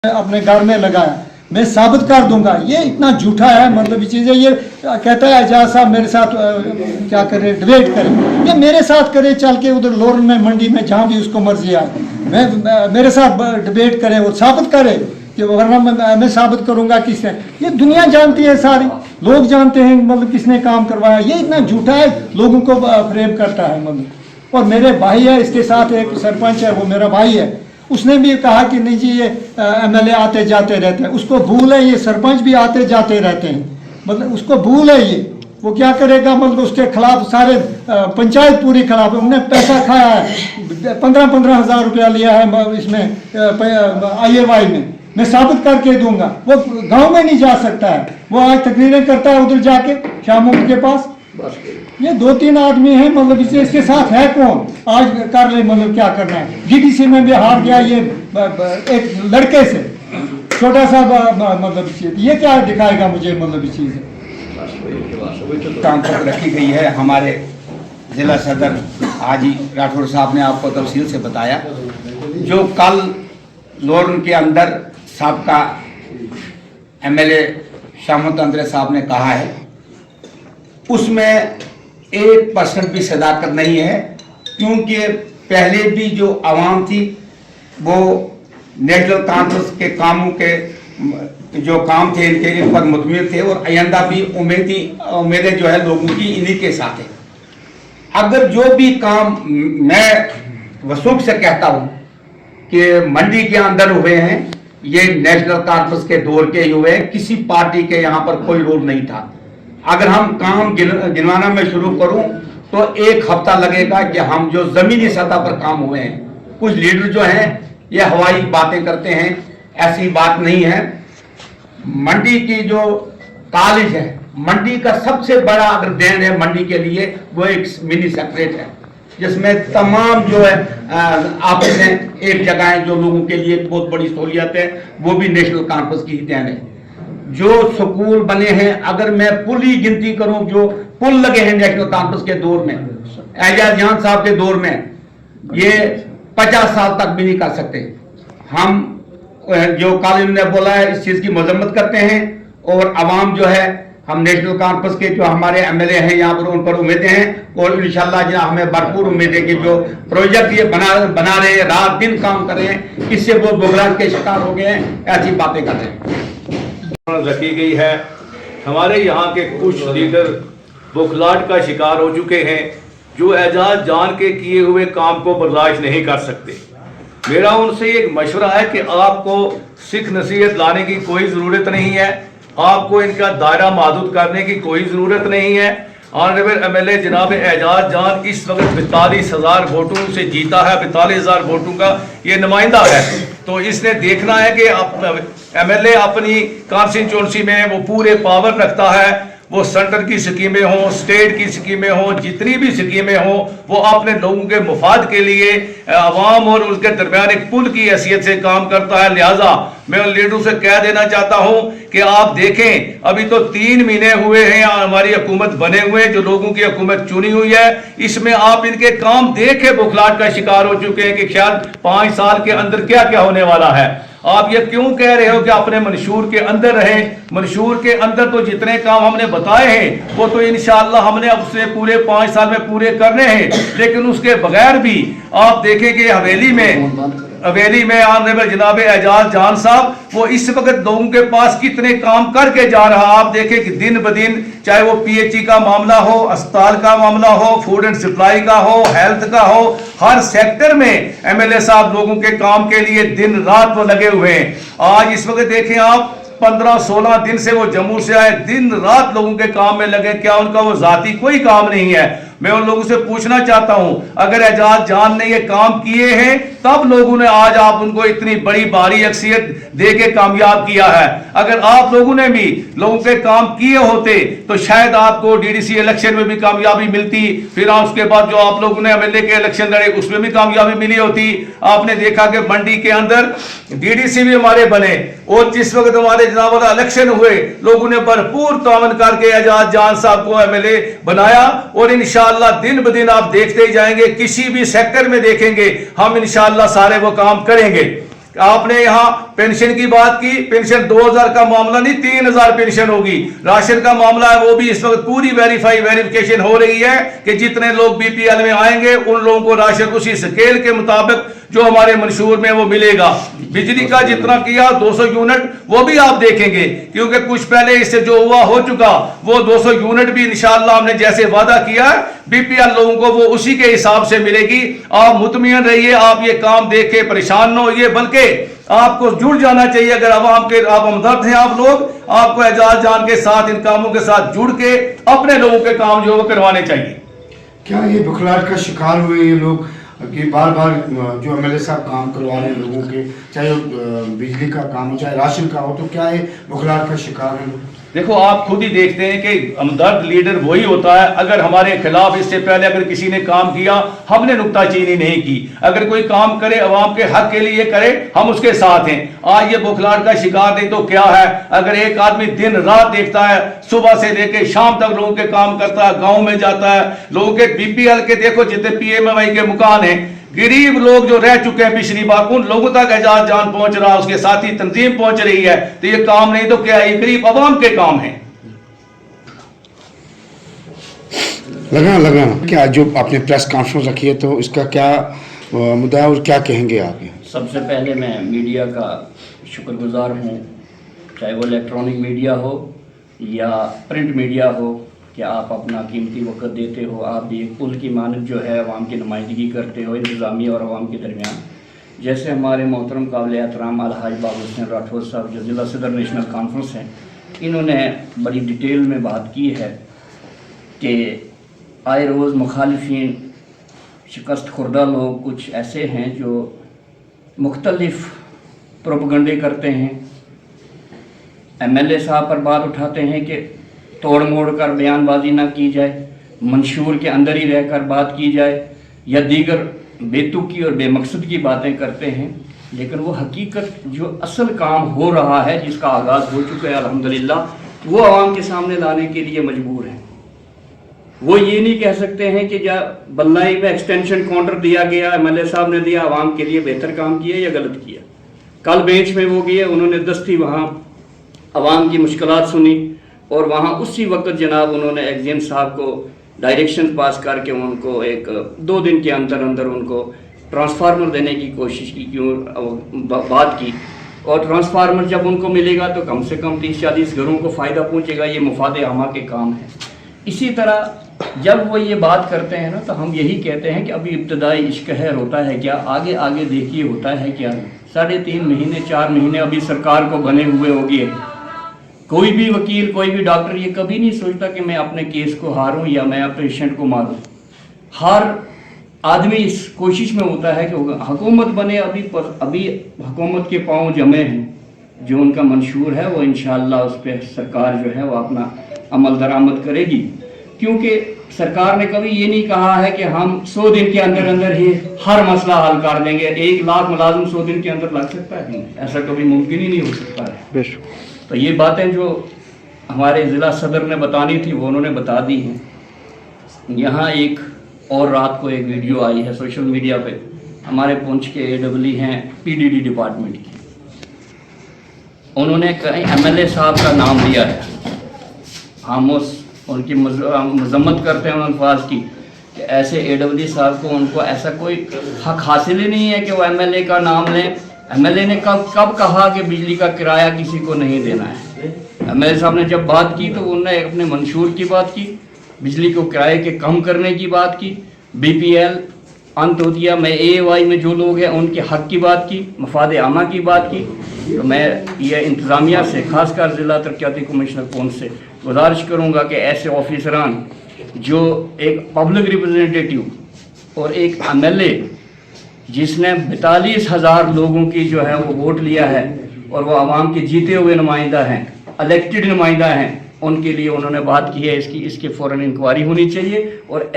अपने घर में लगाया, मैं साबित कर दूंगा। ये इतना झूठा है, मतलब चीज़ है। ये कहता है एजाज साहब मेरे साथ क्या करे, डिबेट करे। ये मेरे साथ करे, चल के उधर लोरन में, मंडी में, जहाँ भी उसको मर्जी आए, मेरे साथ डिबेट करे और साबित करे कि वरना मैं साबित करूंगा किसने। ये दुनिया जानती है, सारी लोग जानते हैं मतलब किसने काम करवाया। ये इतना झूठा है, लोगों को फ्रेम करता है मतलब। और मेरे भाई है, इसके साथ एक सरपंच है, वो मेरा भाई है, उसने भी कहा कि नहीं जी ये एमएलए आते जाते रहते हैं। उसको भूल है, ये सरपंच भी आते जाते रहते हैं, मतलब उसको भूल है। ये वो क्या करेगा, मतलब उसके खिलाफ सारे पंचायत पूरी खिलाफ है। उन्हें पैसा खाया है, 15-15 हज़ार रुपया लिया है इसमें IMI में। मैं साबित करके दूंगा। वो गांव में नहीं जा सकता है, वो आज तकरीरें करता है उधर जाके शामों के पास। ये 2-3 आदमी हैं, मतलब इसके साथ है कौन, आज कर ले मतलब क्या करना है। DDC में भी हार गया ये एक लड़के से, छोटा सा मतलब चीज। ये क्या दिखाएगा मुझे, मतलब चीज काम पर रखी गई है। हमारे जिला सदर हाजी राठौर साहब ने आपको तफसील से बताया। जो कल लोरन के अंदर साबका MLA शामत अंद्रे साहब ने कहा है, उसमें 1% भी सदाकत नहीं है। क्योंकि पहले भी जो आवाम थी वो नेशनल कॉन्फ्रेंस के कामों के जो काम थे इनके पर मुतमिन थे, और आइंदा भी उम्मीदें जो है लोगों की इन्हीं के साथ है। अगर जो भी काम मैं वसूख से कहता हूँ कि मंडी के अंदर हुए हैं, ये नेशनल कॉन्फ्रेंस के दौर के ही हुए हैं। किसी पार्टी के यहाँ पर कोई रोल नहीं था। अगर हम काम गिनवाना में शुरू करूं तो 1 हफ्ता लगेगा कि हम जो जमीनी सतह पर काम हुए हैं। कुछ लीडर जो हैं ये हवाई बातें करते हैं, ऐसी बात नहीं है। मंडी की जो कॉलेज है, मंडी का सबसे बड़ा अगर देन है मंडी के लिए, वो एक मिनी सेक्रेट है, जिसमें तमाम जो है आपस में एक जगह है, जो लोगों के लिए बहुत बड़ी सहूलियत है, वो भी नेशनल कॉन्फ्रेंस की ही देन है। जो स्कूल बने हैं, अगर मैं पुल ही गिनती करूं, जो पुल लगे हैं नेशनल कॉन्फ्रेंस के दौर में, एजाज जान साहब के दौर में, ये 50 साल तक भी नहीं कर सकते। हम जो कल ने बोला है इस चीज की मजम्मत करते हैं, और अवाम जो है, हम नेशनल कॉन्फ्रेंस के जो हमारे MLA हैं यहाँ पर, उन पर उम्मीदें हैं। और इंशाल्लाह जो हमें भरपूर उम्मीद है कि जो प्रोजेक्ट ये बना रहे हैं, रात दिन काम कर रहे हैं, इससे वो बुगराज के शिकार हो गए हैं, ऐसी बातें कर रहे हैं रखी गई है। हमारे यहाँ के कुछ लीडर बुखलाहट का शिकार हो चुके हैं, जो एजाज जान के किए हुए काम को बर्दाश्त नहीं कर सकते। मेरा उनसे एक मशवरा है कि आपको सिख नसीहत लाने की कोई ज़रूरत नहीं है, आपको इनका दायरा महदूद करने की कोई ज़रूरत नहीं है। ऑनरेबल MLA जनाब एजाज जान इस वक्त 42,000 वोटों से जीता है, 42,000 वोटों का ये नुमाइंदा है। तो इसने देखना है कि MLA अपनी कॉन्स्टिट्यूंसी में वो पूरे पावर रखता है। वो सेंटर की स्कीमें हों, स्टेट की स्कीमें हों, जितनी भी स्कीमें हों, वो अपने लोगों के मुफाद के लिए अवाम और उसके दरमियान एक पुल की हैसियत से काम करता है। लिहाजा मैं उन लीडरों से कह देना चाहता हूं कि आप देखें, अभी तो 3 महीने हुए हैं हमारी हुकूमत बने हुए, जो लोगों की हुकूमत चुनी हुई है, इसमें आप इनके काम देखे बुखलाहट का शिकार हो चुके हैं कि शायद 5 साल के अंदर क्या क्या होने वाला है। आप ये क्यों कह रहे हो कि अपने मंशूर के अंदर रहें? मंशूर के अंदर तो जितने काम हमने बताए हैं वो तो इंशाअल्लाह हमने अब से पूरे 5 साल में पूरे करने हैं। लेकिन उसके बगैर भी आप देखेंगे हवेली में ऑनरेबल जनाब एजाज जान साहब वो इस वक्त लोगों के पास कितने काम करके जा रहा। आप देखें कि दिन ब दिन, चाहे वो PHE का मामला हो, अस्पताल का मामला हो, फूड एंड सप्लाई का हो, हेल्थ का हो, हर सेक्टर में MLA साहब लोगों के काम के लिए दिन रात वो लगे हुए हैं। आज इस वक्त देखें आप, 15-16 दिन से वो जम्मू से आए, दिन रात लोगों के काम में लगे। क्या उनका वो जाती कोई काम नहीं है? मैं उन लोगों से पूछना चाहता हूं, अगर एजाज जान ने ये काम किए हैं तब लोगों ने आज आप उनको इतनी बड़ी भारी अक्सियत दे के कामयाब किया है। अगर आप लोगों ने भी लोगों के काम किए होते तो शायद आपको DDC इलेक्शन में भी कामयाबी मिलती, फिर उसके बाद जो आप लोगों ने MLA के इलेक्शन लड़े उसमें भी कामयाबी मिली होती। आपने देखा कि मंडी के अंदर DDC भी हमारे बने, और जिस वक्त हमारे जनाब वाला इलेक्शन हुए, लोगों ने भरपूर तावन करके एजाज जान साहब को MLA बनाया। और इंशाअल्लाह दिन ब दिन आप देखते ही जाएंगे, किसी भी सेक्टर में देखेंगे हम इंशाअल्लाह सारे वो काम करेंगे। आपने यहाँ पेंशन की बात की, पेंशन 2000 का मामला नहीं, 3000 पेंशन होगी। राशन का मामला है, वो भी इस वक्त पूरी वेरिफिकेशन हो रही है कि जितने लोग बीपीएल में आएंगे उन लोगों को राशन उसी स्केल के मुताबिक जो हमारे मंशूर में वो मिलेगा। बिजली का जितना किया 200 यूनिट वो भी आप देखेंगे, क्योंकि कुछ पहले इससे जो हुआ हो चुका, वो 200 यूनिट भी इंशाअल्लाह हमने जैसे वादा किया बीपीएल लोगों को वो उसी के हिसाब से मिलेगी। आप मुतमईन रहिए, आप ये काम देख के परेशान न होइए, बल्कि आपको जुड़ जाना चाहिए। अगर आवाम के आप हमदर्द हैं आप लोग, आपको एजाज जान के साथ इन कामों के साथ जुड़ के अपने लोगों के काम जो है वो करवाने चाहिए। क्या ये बुखलाहट का शिकार हुए ये लोग कि बार बार जो एमएलए साहब काम करवा रहे हैं लोगों के, चाहे बिजली का काम हो चाहे राशन का हो, तो क्या ये बुखलाहट का शिकार है लोग? देखो आप खुद ही देखते हैं कि हमदर्द लीडर वही होता है। अगर हमारे खिलाफ इससे पहले अगर किसी ने काम किया, हमने नुक्ताचीनी नहीं की। अगर कोई काम करे अवाम के हक के लिए करे, हम उसके साथ हैं। आज ये बुखलाहट का शिकार नहीं तो क्या है? अगर एक आदमी दिन रात देखता है, सुबह से लेके शाम तक लोगों के काम करता है, गाँव में जाता है, लोगों के बीपीएल के देखो जितने पीएमएमआई के मकान हैं, गरीब लोग जो रह चुके हैं पिछली बार, उन लोगों तक एजाज जान पहुंच रहा, उसके साथ ही तंजीम पहुंच रही है। तो ये काम नहीं तो क्या है? ये गरीब अवाम के काम है। लगा क्या जो आपने प्रेस कॉन्फ्रेंस रखी है, तो इसका क्या मुद्दा है और क्या कहेंगे आप? सबसे पहले मैं मीडिया का शुक्रगुजार हूँ, चाहे वो इलेक्ट्रॉनिक मीडिया हो या प्रिंट मीडिया हो, कि आप अपना कीमती वक्त देते हो। आप भी एक पुल की मानद जो है अवाम की नुमाइंदगी करते हो इंतज़ामिया और अवाम के दरमियान। जैसे हमारे मोहतरम काबिल एहतराम अलहाज बाबू हुसैन राठौर साहब जो ज़िला सदर नेशनल कॉन्फ्रेंस हैं, इन्होंने बड़ी डिटेल में बात की है कि आए रोज़ मुखालिफिन शिकस्त खुर्दा लोग कुछ ऐसे हैं जो मुख्तलिफ प्रोपगंडे करते हैं। एमएलए साहब पर बात उठाते हैं कि तोड़ मोड़ कर बयानबाजी ना की जाए, मंशूर के अंदर ही रहकर बात की जाए, या दीगर बेतुकी और बेमकसद की बातें करते हैं। लेकिन वो हकीकत जो असल काम हो रहा है, जिसका आगाज़ हो चुका है अल्हम्दुलिल्लाह, वो आवाम के सामने लाने के लिए मजबूर हैं। वो ये नहीं कह सकते हैं कि जा बल्लाई में एक्सटेंशन काउंटर दिया गया, एमएलए साहब ने दिया, आवाम के लिए बेहतर काम किया या गलत किया। कल बेंच में वो गए, उन्होंने दस्ती वहाँ आवाम की मुश्किलात सुनी और वहाँ उसी वक्त जनाब उन्होंने एग्जीम साहब को डायरेक्शन पास करके उनको एक 2 दिन के अंदर अंदर उनको ट्रांसफार्मर देने की कोशिश की, क्यों बात की। और ट्रांसफार्मर जब उनको मिलेगा तो कम से कम 30-40 घरों को फ़ायदा पहुँचेगा। ये मुफाद आमा के काम है। इसी तरह जब वो ये बात करते हैं ना, तो हम यही कहते हैं कि अभी इब्तदाई इश्क-ए-खैर होता है क्या, आगे आगे देखिए होता है क्या। 3.5 महीने 4 महीने अभी सरकार को बने हुए होगी। कोई भी वकील, कोई भी डॉक्टर ये कभी नहीं सोचता कि मैं अपने केस को हारूं या मैं अपने पेशेंट को मारूं। हर आदमी इस कोशिश में होता है कि हुकूमत बने। अभी हुकूमत के पांव जमे हैं। जो उनका मंशूर है वो इंशाअल्लाह उस पर सरकार जो है वो अपना अमल दरामद करेगी, क्योंकि सरकार ने कभी ये नहीं कहा है कि हम 100 दिन के अंदर अंदर ही हर मसला हल कर देंगे। 1 लाख मुलाजिम 100 दिन के अंदर लग सकता है? ऐसा कभी मुमकिन ही नहीं हो सकता है। तो ये बातें जो हमारे ज़िला सदर ने बतानी थी वो उन्होंने बता दी हैं। यहाँ एक और रात को एक वीडियो आई है सोशल मीडिया पे, हमारे पुंछ के AEE हैं PDD डिपार्टमेंट की, उन्होंने कहीं एमएलए साहब का नाम लिया है। हम उनकी मजम्मत करते हैं उन अल्फाज की कि ऐसे AEE साहब को उनको ऐसा कोई हक हासिल ही नहीं है कि वो एमएलए का नाम लें। एमएलए ने कब कहा कि बिजली का किराया किसी को नहीं देना है? एमएलए साहब ने जब बात की तो उन्होंने अपने मंशूर की बात की, बिजली को किराए के कम करने की बात की, BPL अंत्योदया में AAY में जो लोग हैं उनके हक की बात की, मफाद आमा की बात की। तो मैं ये इंतज़ामिया से, खासकर ज़िला तरक्याती कमिश्नर पुंछ से गुजारिश करूँगा कि ऐसे ऑफिसरान जो एक पब्लिक रिप्रेजेंटेटिव और एक एमएलए जिसने 42,000 लोगों की जो है वो वोट लिया है और वो आवाम के जीते हुए नुमाइंदा हैं, इलेक्टेड नुमाइंदा हैं, उनके लिए उन्होंने बात की है। इसकी फ़ौरन इंक्वायरी होनी चाहिए और